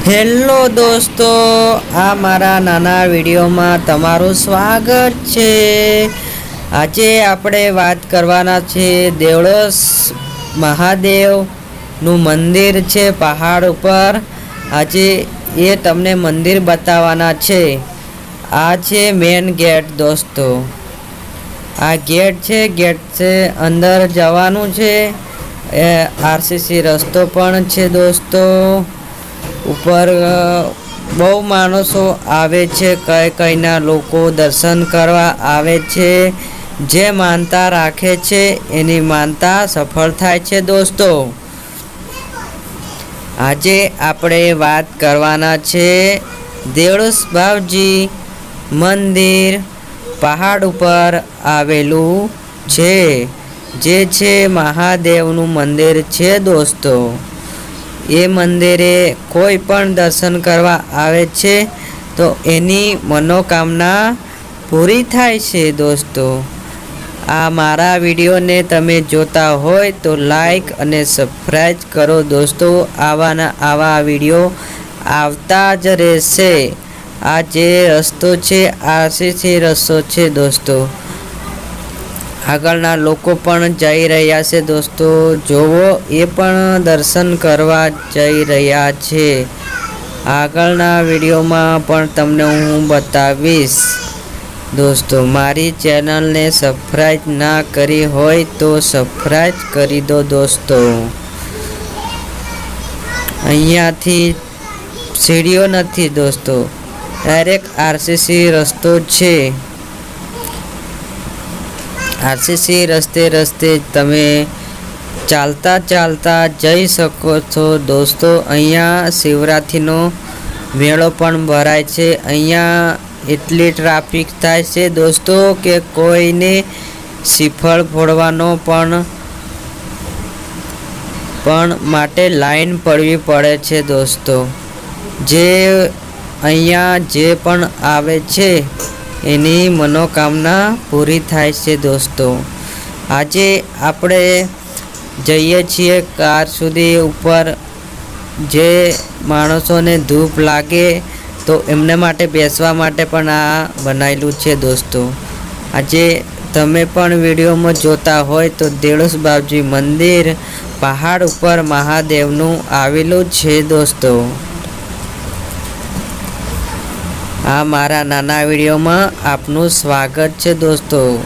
Hello દોસ્તો, આ મારા નાના વિડીયોમાં તમારું સ્વાગત છે। આજે આપણે વાત કરવાના છે દેવળસ મહાદેવનું મંદિર છે પહાડ ઉપર। આજે એ તમને મંદિર બતાવવાના છે। આ છે મેન ગેટ દોસ્તો। આ ગેટ છે અંદર જવાનું છે। આરસીસી રસ્તો પણ છે દોસ્તો। ઉપર બહુ માણસો આવે છે, કઈના લોકો દર્શન કરવા આવે છે। જે માનતા રાખે છે એની માનતા સફળ થાય છે દોસ્તો। આજે આપણે વાત કરવાના છે દેવળસ બાવજી મંદિર પહાડ ઉપર આવેલું છે, જે છે મહાદેવનું મંદિર છે દોસ્તો। એ મંદિરે કોઈ પણ દર્શન કરવા આવે છે તો એની મનોકામના પૂરી થાય છે દોસ્તો। આ મારા વિડીયોને તમે જોતા હોય તો લાઈક અને સબસ્ક્રાઈબ કરો દોસ્તો। આવા વિડીયો આવતા જ રહેશે। આ જે રસ્તો છે આરસીસી રસ્તો છે દોસ્તો। આગળના લોકો પણ જઈ રહ્યા છે દોસ્તો, જોવો એ પણ દર્શન કરવા જઈ રહ્યા છે। આગળના વિડીયોમાં પણ તમને હું બતાવીશ દોસ્તો। મારી ચેનલને સબસ્ક્રાઈબ ના કરી હોય તો સબસ્ક્રાઈબ કરી દો દોસ્તો। અહીંયાથી સીડીઓ નથી દોસ્તો, ડાયરેક્ટ આરસીસી રસ્તો છે। આરસીસી રસ્તે તમે ચાલતા જઈ શકો છો દોસ્તો। અહીંયા શિવરાત્રિનો મેળો પણ ભરાય છે। અહીંયા એટલી ટ્રાફિક થાય છે દોસ્તો કે કોઈને શ્રીફળ ફોડવાનો પણ માટે લાઈન પડવી પડે છે દોસ્તો। જે અહીંયા જે પણ આવે છે એની મનોકામના પૂરી થાય છે દોસ્તો। આજે આપણે જઈએ છીએ કાર સુધી ઉપર। જે માણસોને ધૂપ લાગે તો એમને માટે બેસવા માટે પણ આ બનાવેલું છે દોસ્તો। આજે તમે પણ વિડીયોમાં જોતા હોય તો દેવળસ બાવજી મંદિર પહાડ ઉપર મહાદેવનું આવેલું છે દોસ્તો। આ મારા નાના વિડીયોમાં આપનું સ્વાગત છે દોસ્તો।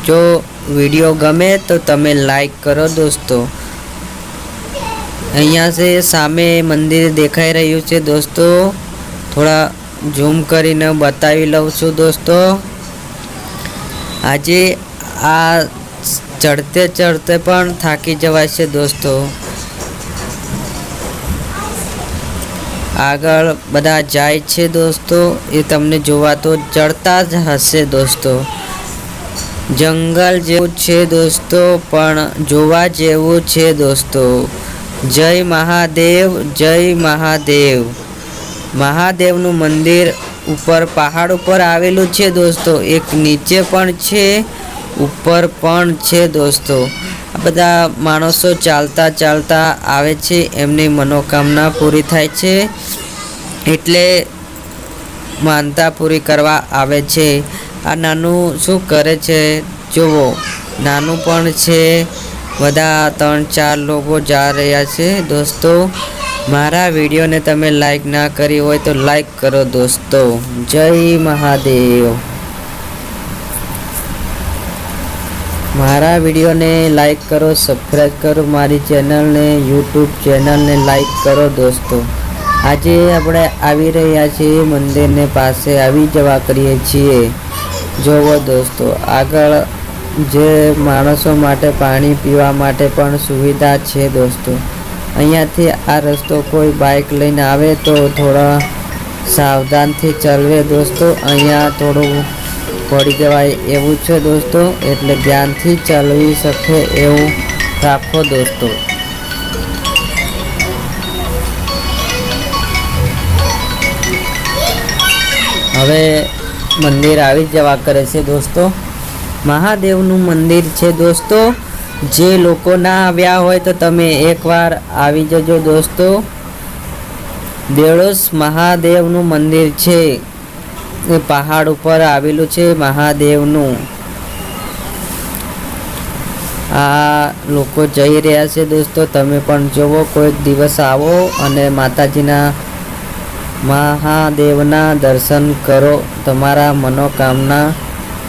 જો વિડીયો ગમે તો તમે લાઈક કરો દોસ્તો। અહીંયા से સામે મંદિર દેખાઈ રહ્યું છે દોસ્તો। થોડા ઝૂમ કરીને બતાવી લઉં છું દોસ્તો। આજે આ ચડતે પણ થાકી જવાય છે દોસ્તો। આગળ બધા જાય છે દોસ્તો, એ તમને જોવા તો ચડતા જ હશે દોસ્તો। જંગલ જેવું છે દોસ્તો, પણ જોવા જેવું છે દોસ્તો। જય મહાદેવ, જય મહાદેવ। મહાદેવનું મંદિર ઉપર પહાડ ઉપર આવેલું છે દોસ્તો। એક નીચે પણ છે, ઉપર પણ છે દોસ્તો। આ બધા માણસો ચાલતા આવે છે, એમની મનોકામના પૂરી થાય છે એટલે માનતા પૂરી કરવા આવે છે। આ નાનું શું કરે છે જુઓ, નાનું પણ છે। બધા 3-4 લોકો જા રહ્યા છે દોસ્તો। મારા વિડીયોને તમે લાઈક ના કરી હોય તો લાઈક કરો દોસ્તો। જય મહાદેવ। મારા વિડીયોને લાઈક કરો, સબસ્ક્રાઈબ કરો। મારી ચેનલને યુટ્યુબ ચેનલને લાઈક કરો દોસ્તો। આજે આપણે આવી રહ્યા છીએ મંદિરને પાસે આવી જવા કરીએ છીએ। જોવો દોસ્તો, આગળ જે માણસો માટે પાણી પીવા માટે પણ સુવિધા છે દોસ્તો। અહીંયાથી આ રસ્તો કોઈ બાઇક લઈને આવે તો થોડા સાવધાનથી ચાલવે દોસ્તો। અહીંયા થોડું પડી જવાય એવું છે દોસ્તો, એટલે ધ્યાનથી ચાલવી શકે એવું રાખો દોસ્તો। હવે મંદિર આવી જવા કરે છે દોસ્તો। મહાદેવનું મંદિર છે દોસ્તો। જે લોકો ના આવ્યા હોય તો તમે એકવાર આવી જજો દોસ્તો। દેવળોસ મહાદેવનું મંદિર છે, એ પહાડ ઉપર આવેલું છે મહાદેવનું. આ લોકો જઈ રહ્યા છે દોસ્તો, તમે પણ જુઓ, કોઈક દિવસ આવો અને માતાજીના મહાદેવના દર્શન કરો, તમારા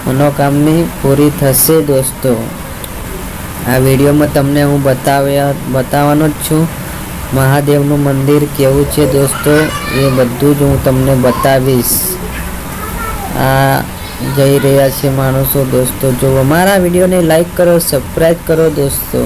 મનોકામની પૂરી થશે દોસ્તો. આ વિડીયોમાં તમને હું બતાવવાનો જ છું મહાદેવનું મંદિર કેવું છે દોસ્તો, એ બધું જ હું તમને બતાવીશ. આ જઈ રહ્યા છે માણસો દોસ્તો, જો મારા વિડીયોને લાઈક કરો, સબસ્ક્રાઈબ કરો દોસ્તો.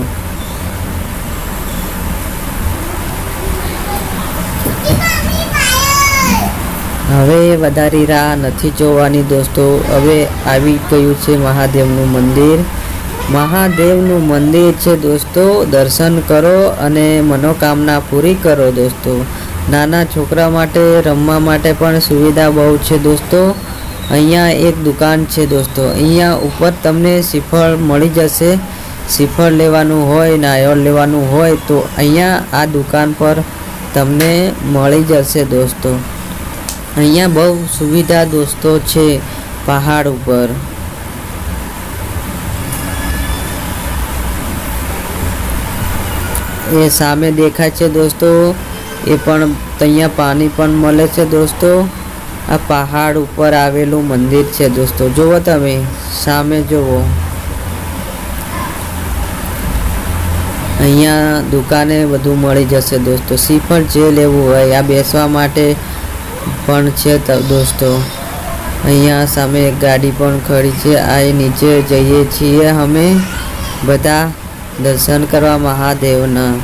હવે વધારે રાહ નથી જોવાની દોસ્તો, હવે આવી ગયું છે મહાદેવનું મંદિર. મહાદેવનું મંદિર છે દોસ્તો, દર્શન કરો અને મનોકામના પૂરી કરો દોસ્તો. નાના છોકરા માટે રમવા માટે પણ સુવિધા બહુ છે દોસ્તો. અહીંયા એક દુકાન છે દોસ્તો, અહીંયા ઉપર તમને શ્રીફળ મળી જશે. શ્રીફળ લેવાનું હોય, નારિયેળ લેવાનું હોય તો અહીંયા આ દુકાન પર તમને મળી જશે દોસ્તો. અહીંયા બહુ સુવિધા દોસ્તો છે પહાડ ઉપર. એ સામે દેખાય છે દોસ્તો, એ પણ અહીંયા પાણી પણ મળે છે દોસ્તો. આ પહાડ ઉપર આવેલું મંદિર છે દોસ્તો, જુઓ તમે સામે જુઓ. અહીંયા દુકાને બધું મળી જશે દોસ્તો, શ્રીફળ જે લેવું હોય. આ બેસવા માટે પણ છે દોસ્તો. અહીંયા સામે એક ગાડી પણ ખડી છે. આ નીચે જઈએ છીએ અમે બધા દર્શન કરવા મહાદેવના.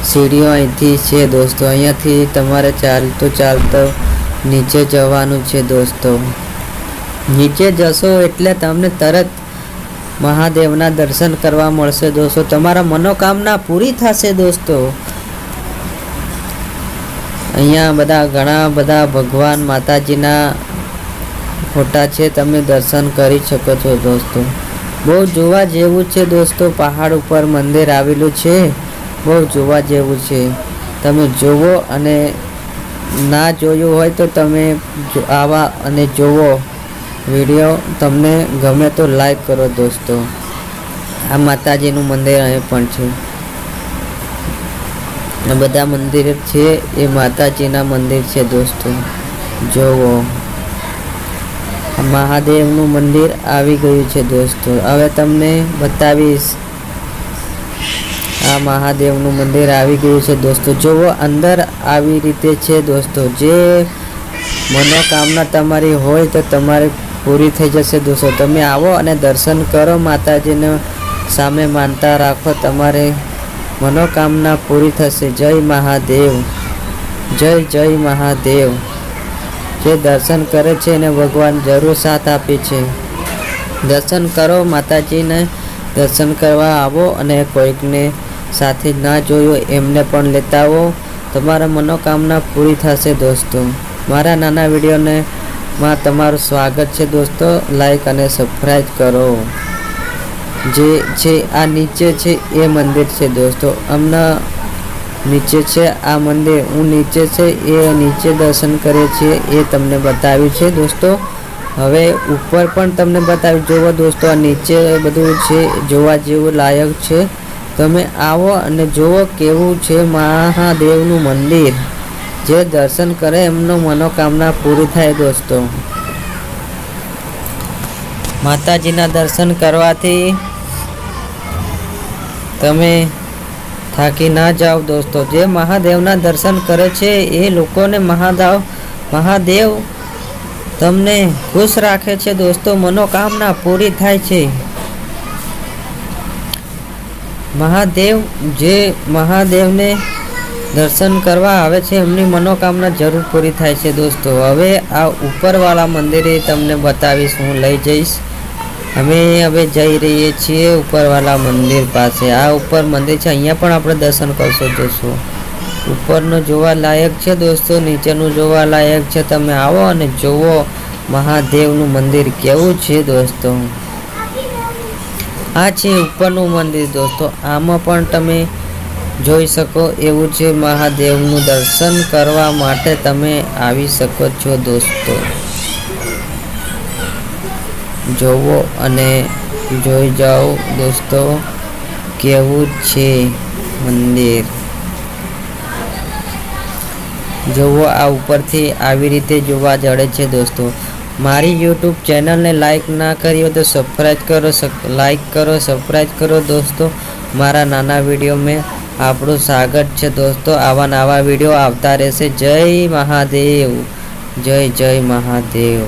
સીડીઓ અહીંથી છે દોસ્તો, અહીંયાથી તમારે ચાલતો નીચે જવાનું છે દોસ્તો. નીચે જશો એટલે તમને તરત મહાદેવના દર્શન કરવા મળશે દોસ્તો, તમારા મનોકામના પૂરી થશે દોસ્તો. અહીંયા ઘણા બધા ભગવાન માતાજીના ફોટા છે, તમે દર્શન કરી શકો છો દોસ્તો. બહુ જોવા જેવું છે દોસ્તો, પહાડ ઉપર મંદિર આવેલું છે, બહુ જોવા જેવું છે. તમે જોવો અને ના જોયું હોય તો તમે આવા અને જોવો વિડીયો. તમને ગમે તો લાઈક કરો દોસ્તો. આ માતાજીનું મંદિર અહીં પણ છે. આ બધા મંદિર છે એ માતાજીના મંદિર છે દોસ્તો, જોવો. મહાદેવનું મંદિર આવી ગયું છે દોસ્તો. હવે તમને બતાવીશ. આ મહાદેવનું મંદિર આવી ગયું છે દોસ્તો, જુઓ અંદર આવી રીતે છે દોસ્તો. જે મનોકામના તમારી હોય તો તમારી પૂરી થઈ જશે દોસ્તો. તમે આવો અને દર્શન કરો, માતાજીને સામે માનતા રાખો, તમારે મનોકામના પૂરી થશે. જય મહાદેવ, જય મહાદેવ. જે દર્શન કરે છે એને ભગવાન જરૂર સાથ આપે છે. દર્શન કરો, માતાજીને દર્શન કરવા આવો અને કોઈકને સાથે ના જોયો એમને પણ લેતા આવો, તમારા મનોકામના પૂરી થશે દોસ્તો. મારા નાના વિડીયોને માં તમારું સ્વાગત છે દોસ્તો. લાઈક અને સબસ્ક્રાઈબ કરો. જે છે આ નીચે છે એ મંદિર છે દોસ્તો, હમણાં નીચે છે આ મંદિર. હું નીચે છે એ નીચે દર્શન કરે છે એ તમને બતાવ્યું છે દોસ્તો. હવે ઉપર પણ તમને બતાવી. જુઓ દોસ્તો, આ નીચે બધું છે જોવા જેવું લાયક છે. તમે આવો અને જુઓ કેવું છે મહાદેવનું મંદિર. જે દર્શન કરે એમનો મનોકામના પૂરી થાય દોસ્તો. માતાજીના દર્શન કરવાથી તમે થાકી ના જાઓ દોસ્તો. જે મહાદેવના દર્શન કરે છે એ લોકોને મહાદેવ તમને ખુશ રાખે છે દોસ્તો, મનોકામના પૂરી થાય છે. જે મહાદેવને દર્શન કરવા આવે છે એમની મનોકામના જરૂર પૂરી થાય છે દોસ્તો. હવે આ ઉપરવાળા મંદિરે તમને બતાવીશ, હું લઈ જઈશ. અમે હવે જઈ રહીએ છીએ ઉપરવાળા મંદિર પાસે. આ ઉપર મંદિર છે, અહીંયા પણ આપણે દર્શન કરશો દોસ્તો. ઉપરનું જોવા લાયક છે દોસ્તો, નીચેનું જોવા લાયક છે. તમે આવો અને જુઓ મહાદેવનું મંદિર કેવું છે દોસ્તો. આ છે ઉપરનું મંદિર દોસ્તો. આમાં પણ તમે જોઈ શકો એવું છે। મહાદેવનું દર્શન કરવા માટે તમે આવી શકો છો દોસ્તો। જોવો અને જોઈ જાઓ દોસ્તો કેવું છે મંદિર। જોવો આ ઉપરથી આવી રીતે જોવા જડે છે દોસ્તો। મારી YouTube ચેનલને લાઈક ના કરી હોય તો સબસ્ક્રાઈબ કરો, લાઈક કરો, સબસ્ક્રાઈબ કરો દોસ્તો। મારા નાના વિડીયો में આપણું સ્વાગત છે દોસ્તો। આવા નવા વિડીયો આવતા રહેશે। જય મહાદેવ, જય જય મહાદેવ।